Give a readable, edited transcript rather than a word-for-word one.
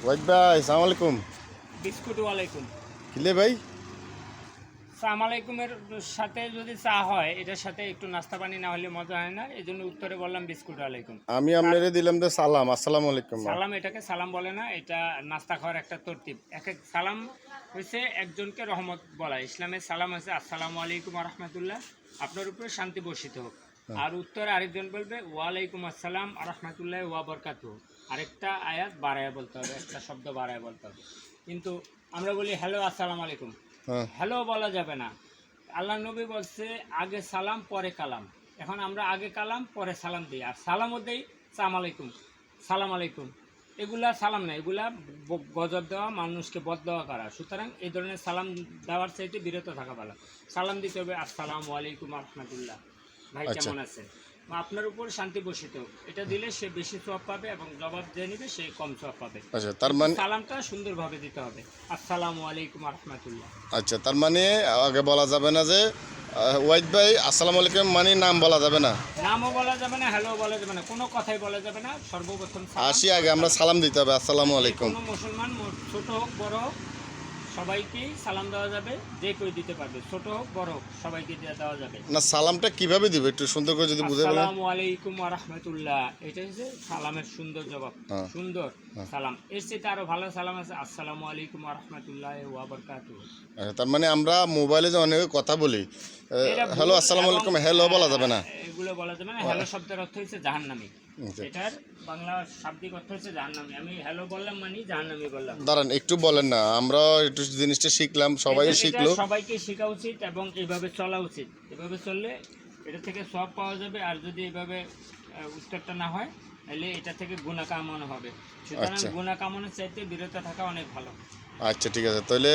ওয়াইদ ভাই সালাম আলাইকুম। বিস্কুট ওয়ালাইকুম। কিলে ভাই? সালাম আলাইকুমের সাথে যদি চা হয় এটার সাথে একটু নাস্তা পানি না হলে মজা হয় না, এই জন্য উত্তরে বললাম বিস্কুট ওয়ালাইকুম। আমি আপনারে দিলাম তো সালাম, আসসালামু আলাইকুম। সালাম এটাকে সালাম বলে না, এটা নাস্তা খাওয়ার একটা তরতিব। এক এক সালাম হয়েছে একজনকে রহমত বলা। ইসলামের সালাম হয়েছে আসসালামু আলাইকুম রহমতুল্লাহ, আপনার উপরে শান্তি বর্ষিত হোক। আর উত্তরে আরেকজন বলবে ওয়ালাইকুম আসসালাম রহমতুল্লাহ ওয়া বারাকাতুহু। আরেকটা আয়াত বাড়ায় বলতে হবে, একটা শব্দ বাড়ায় বলতে হবে। কিন্তু আমরা বলি হ্যালো আসসালামু আলাইকুম, হ্যালো বলা যাবে না। আল্লাহ নবী বলছে আগে সালাম পরে কালাম। এখন আমরা আগে কালাম পরে সালাম দিই, আর সালামও দেই সালাম আলাইকুম, সালাম আলাইকুম। এগুলা সালাম না, এগুলা গজব দেওয়া, মানুষকে বদ দেওয়া করা। সুতরাং এই ধরনের সালাম দেওয়ার চাইতে বিরত থাকা ভালো। সালাম দিতে হবে আসসালামু আলাইকুম রহমতুল্লাহ, ভাই কেমন আছেন, আপনার উপর শান্তি বর্ষিত হোক। এটা দিলে সে বেশি সওয়াব পাবে এবং জবাব দিয়ে নিবে সে কম সওয়াব পাবে। আচ্ছা, তার মানে সালামটা সুন্দরভাবে দিতে হবে, আসসালামু আলাইকুম রহমতুল্লাহ। আচ্ছা, তার মানে আগে বলা যাবে না যে ওয়াইদ ভাই আসসালামু আলাইকুম, মানে নাম বলা যাবে না, নামও বলা যাবে না, হ্যালো বলা যাবে না, কোনো কথাই বলা যাবে না। সর্বপ্রথম আসি আগে আমরা সালাম দিতে হবে আসসালামু আলাইকুম। কোনো মুসলমান ছোট হোক বড় হোক সবাইকেই সালাম দেওয়া যাবে, যে কেউ দিতে পারবে, ছোট হোক বড় হোক সবাইকে দেওয়া যাবে। না, সালামটা কিভাবে দিব একটু সুন্দর করে যদি বুঝে বলেন। আসসালামু আলাইকুম ওয়া রাহমাতুল্লাহ, এটা হচ্ছে সালামের সুন্দর জবাব, সুন্দর সালাম। এর চেয়ে আরো ভালো সালাম আছে আসসালামু আলাইকুম ওয়া রাহমাতুল্লাহি ওয়া বারাকাতুহু। আচ্ছা, তার মানে আমরা মোবাইলে যে অনেক কথা বলি, হ্যালো আসসালামু আলাইকুম, হ্যালো বলা যাবে না, এগুলো বলা যাবে না। হ্যালো শব্দের অর্থ হচ্ছে জাহান্নামী, এটার বাংলা শাব্দিক অর্থ হচ্ছে জাহান্নামী। আমি হ্যালো বললাম মানে জাহান্নামী বললাম। দাঁড়ান একটু বলেন না, আমরা একটু জিনিসটা শিখলাম, সবাই শিখলো। সবাইকে শেখা উচিত এবং এইভাবে চলা উচিত। এভাবে চললে এটা থেকে সওয়াব পাওয়া যাবে। আর যদি এভাবে উত্তরটা না হয় তাহলে এটা থেকে গুনাহ কামানো হবে। সুতরাং গুনাহ কামানোর চাইতে বিরত থাকা অনেক ভালো। আচ্ছা ঠিক আছে, তাহলে